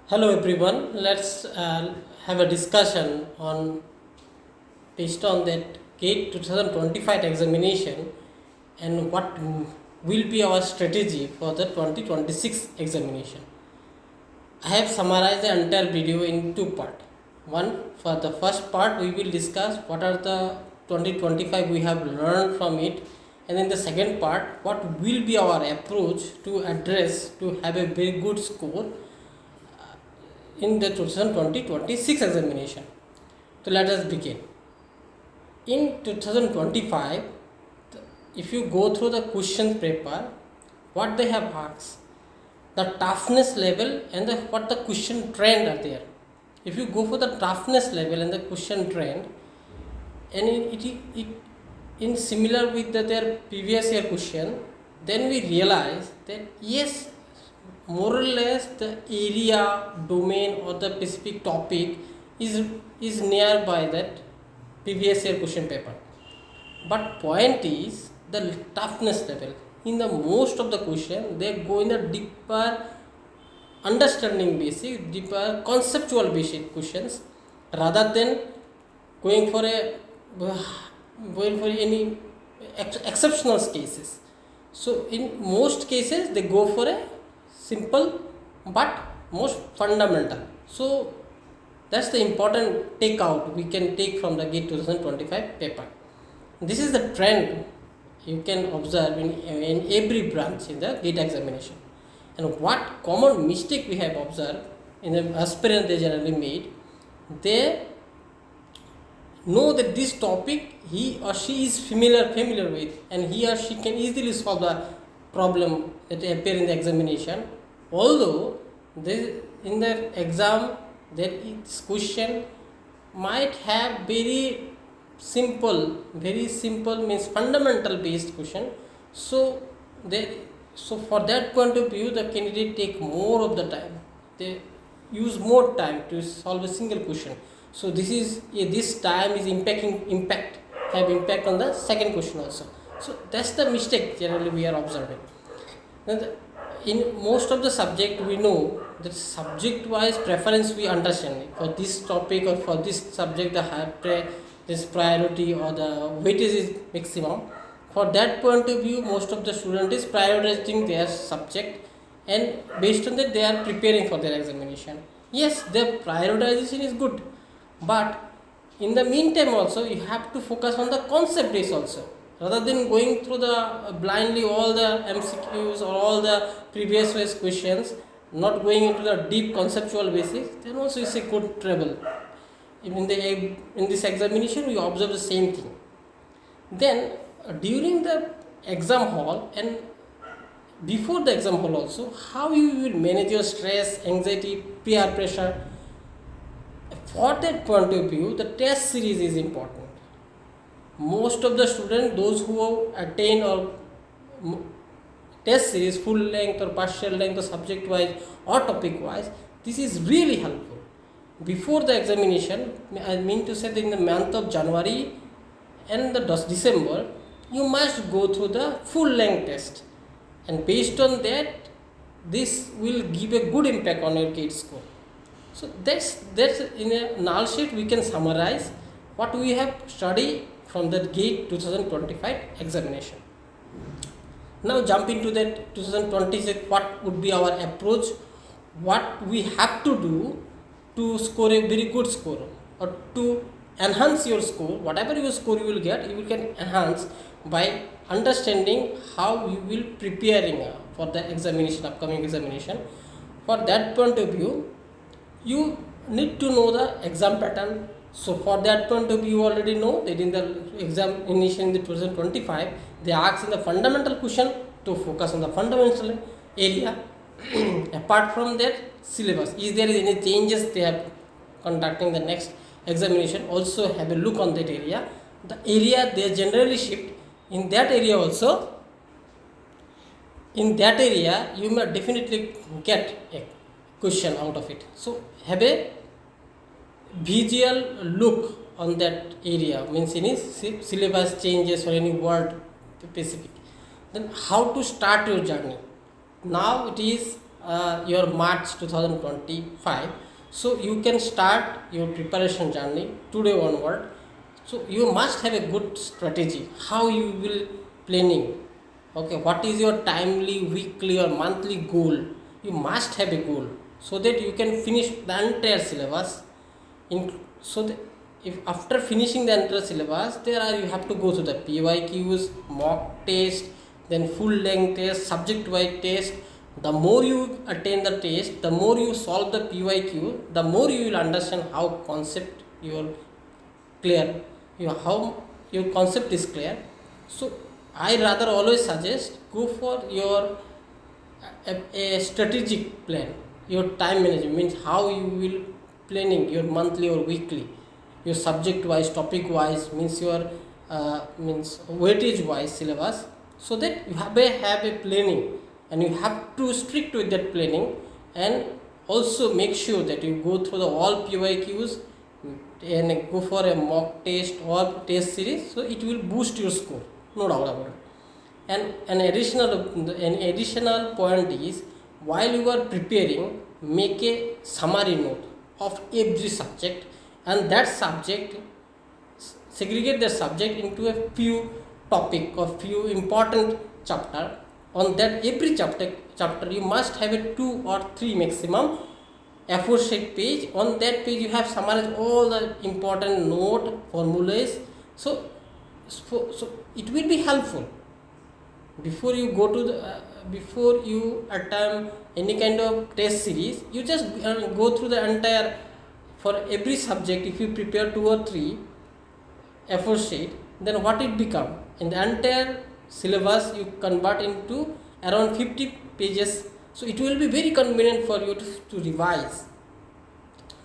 Hello everyone. Let's have a discussion on based on that GATE 2025 examination and what will be our strategy for the 2026 examination. I have summarized the entire video in two parts. One, for the first part we will discuss what are the 2025 we have learned from it, and in the second part what will be our approach to address to have a very good score in the 2026 examination. So let us begin. In 2025, if you go through the question paper, what they have asked, the toughness level and what the question trend are there. If you go for the toughness level and the question trend, and it in similar with their previous year question, then we realize that yes, more or less the area, domain or the specific topic is nearby that previous year question paper. But point is the toughness level. In the most of the question, they go in the deeper understanding basic, deeper conceptual basic questions rather than going for any exceptional cases. So in most cases they go for a simple but most fundamental. So that's the important takeout we can take from the GATE 2025 paper. This is the trend you can observe in every branch in the GATE examination. And what common mistake we have observed in the aspirant they generally made, they know that this topic he or she is familiar with, and he or she can easily solve the problem that appear in the examination. Although in the exam that its question might have very simple means fundamental based question. So for that point of view, the candidate take more of the time. They use more time to solve a single question. So this time is impact on the second question also. So that's the mistake generally we are observing. In most of the subject we know that subject wise preference we understand for this topic or for this subject this priority or the weightage is maximum. For that point of view, most of the student is prioritizing their subject, and based on that they are preparing for their examination. Yes, the prioritization is good, but in the meantime also you have to focus on the concept base also, rather than going through the blindly all the MCQs or all the previous year's questions, not going into the deep conceptual basis. Then also is a good trouble. In this examination we observe the same thing. Then during the exam hall and before the exam hall also, how you will manage your stress, anxiety, peer pressure. For that point of view, the test series is important. Most of the students, those who attain or test series full length or partial length or subject wise or topic wise, this is really helpful. Before the examination, I mean to say that in the month of January and the December, you must go through the full length test, and based on that this will give a good impact on your GATE score. So that's in a null sheet we can summarize what we have studied from the GATE 2025 examination. Now jump into that 2026, what would be our approach, what we have to do to score a very good score or to enhance your score. Whatever your score you will get, you can enhance by understanding how you will preparing for the examination, upcoming examination. For that point of view, you need to know the exam pattern. So for that point of view, you already know that in the examination in the 2025, they ask in the fundamental question to focus on the fundamental area. Apart from that, syllabus, is there any changes they are conducting the next examination, also have a look on that area. The area they generally shift, in that area also, in that area you may definitely get a question out of it. So have a visual look on that area, means any syllabus changes or any word specific. Then how to start your journey. Now it is your March 2025. So you can start your preparation journey today onward. So you must have a good strategy how you will planning. Okay, what is your timely, weekly or monthly goal? You must have a goal so that you can finish the entire syllabus. So that if after finishing the entire syllabus, there are, you have to go to the PYQs, mock test, then full length test, subject wise test. The more you attend the test, the more you solve the PYQ, the more you will understand how concept your clear, how your concept is clear. So I rather always suggest go for your a strategic plan. Your time management means how you will planning your monthly or weekly, your subject wise, topic wise, means your means weightage wise syllabus, so that you have a planning, and you have to strict with that planning, and also make sure that you go through the all PYQs and go for a mock test or test series, so it will boost your score, no doubt about it. And an additional point is, while you are preparing, make a summary note of every subject, and that subject, segregate the subject into a few topic or few important chapter. On that every chapter you must have a 2 or 3 maximum aforesaid page. On that page you have summarized all the important note formulas. So it will be helpful before you go to the before you attempt any kind of test series. You just go through the entire, for every subject if you prepare 2 or 3 aforesaid, then what it become in the entire syllabus you convert into around 50 pages. So it will be very convenient for you to revise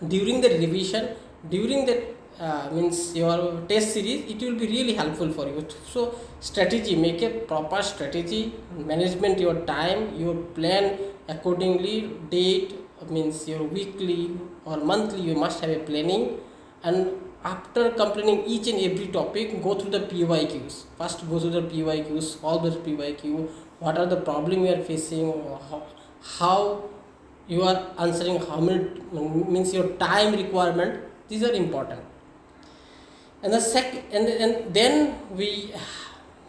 during the revision, during the means your test series. It will be really helpful for you. So strategy, make a proper strategy, management your time, your plan accordingly, date, means your weekly or monthly you must have a planning. And after completing each and every topic, go through the PYQs. First go through the PYQs, solve the PYQ, what are the problem you are facing, how you are answering, how many, means your time requirement. These are important. And the second, and then we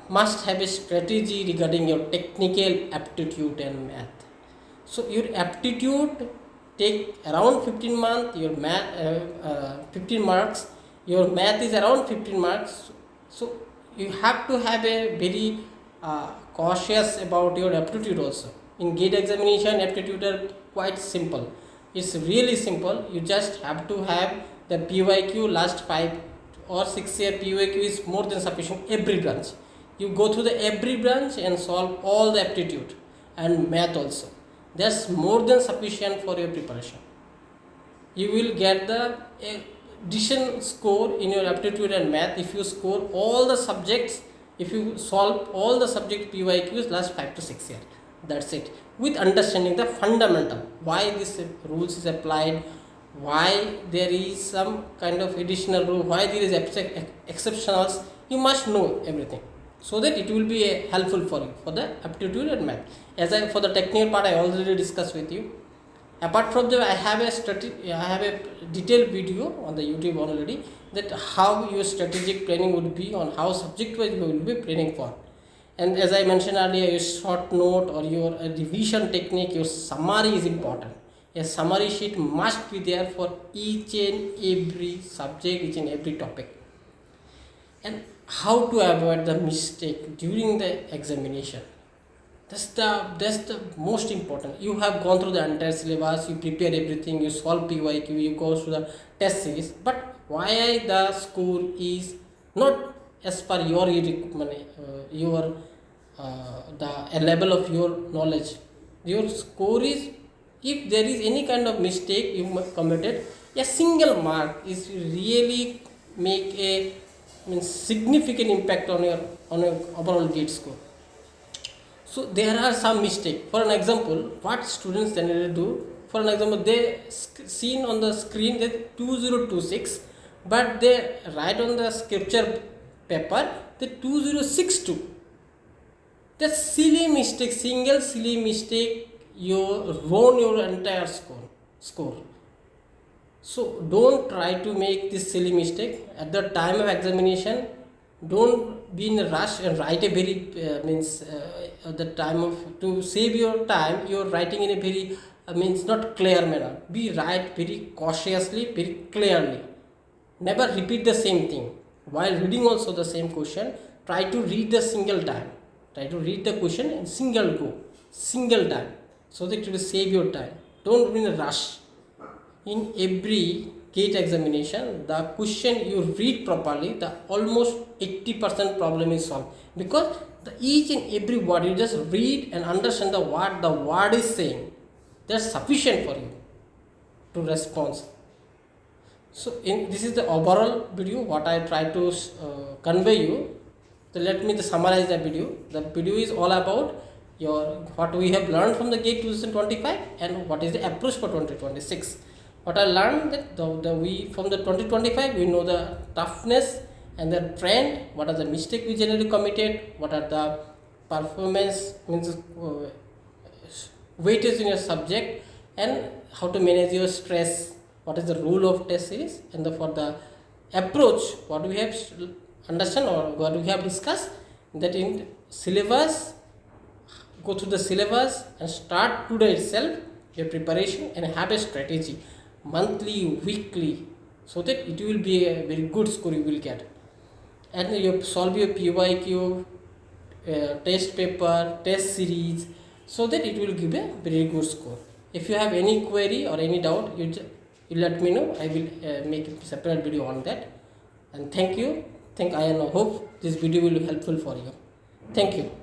must have a strategy regarding your technical aptitude and math. So your aptitude take around 15 months, your math 15 marks, your math is around 15 marks. So you have to have a very cautious about your aptitude also. In GATE examination, aptitude are quite simple. It's really simple. You just have to have the PYQ, last 5 or 6 year PYQ is more than sufficient. Every branch you go through the every branch and solve all the aptitude and math also. That's more than sufficient for your preparation. You will get the addition score in your aptitude and math if you score all the subjects, if you solve all the subject PYQs last 5 to 6 years. That's it, with understanding the fundamental, why this rules is applied, why there is some kind of additional rule, why there is exceptionals. You must know everything, so that it will be helpful for you for the aptitude and math. As I, for the technical part, I already discussed with you. Apart from that, I have a detailed video on the YouTube already, that how your strategic planning would be, on how subject wise you will be planning for. And as I mentioned earlier, your short note or your revision technique, your summary is important. A summary sheet must be there for each and every subject, each and every topic. And how to avoid the mistake during the examination. That's the most important. You have gone through the entire syllabus, you prepare everything, you solve PYQ, you go through the test series, but why the score is not as per your the level of your knowledge. Your score is, if there is any kind of mistake you committed, a single mark is really make a significant impact on your overall GATE score. So there are some mistake. For an example, what students generally do, for an example, they seen on the screen that 2026, but they write on the scripture paper the 2062. That silly mistake, single silly mistake you ruin your entire score. So don't try to make this silly mistake at the time of examination. Don't be in a rush and write a very at the time of, to save your time, you're writing in a very not clear manner. Be write very cautiously, very clearly. Never repeat the same thing. While reading also the same question, try to read the single time. Try to read the question in single time, so that it will save your time. Don't be in a rush. In every gate examination, the question you read properly, the almost 80% problem is solved, because each and every word you just read and understand what the word is saying. That's sufficient for you to respond. So this is the overall video what I try to convey you. So let me summarize the video. The video is all about what we have learned from the GATE 2025 and what is the approach for 2026. What I learned that we from the 2025 we know the toughness and the trend. What are the mistakes we generally committed? What are the performance weightage in your subject, and how to manage your stress. What is the rule of test series, and for the approach what we have understand or what we have discussed, that in syllabus, go through the syllabus and start today itself your preparation and have a strategy monthly, weekly, so that it will be a very good score you will get. And you solve your PYQ, test paper, test series, so that it will give a very good score. If you have any query or any doubt, you let me know. I will make a separate video on that. And thank you. I hope this video will be helpful for you. Thank you.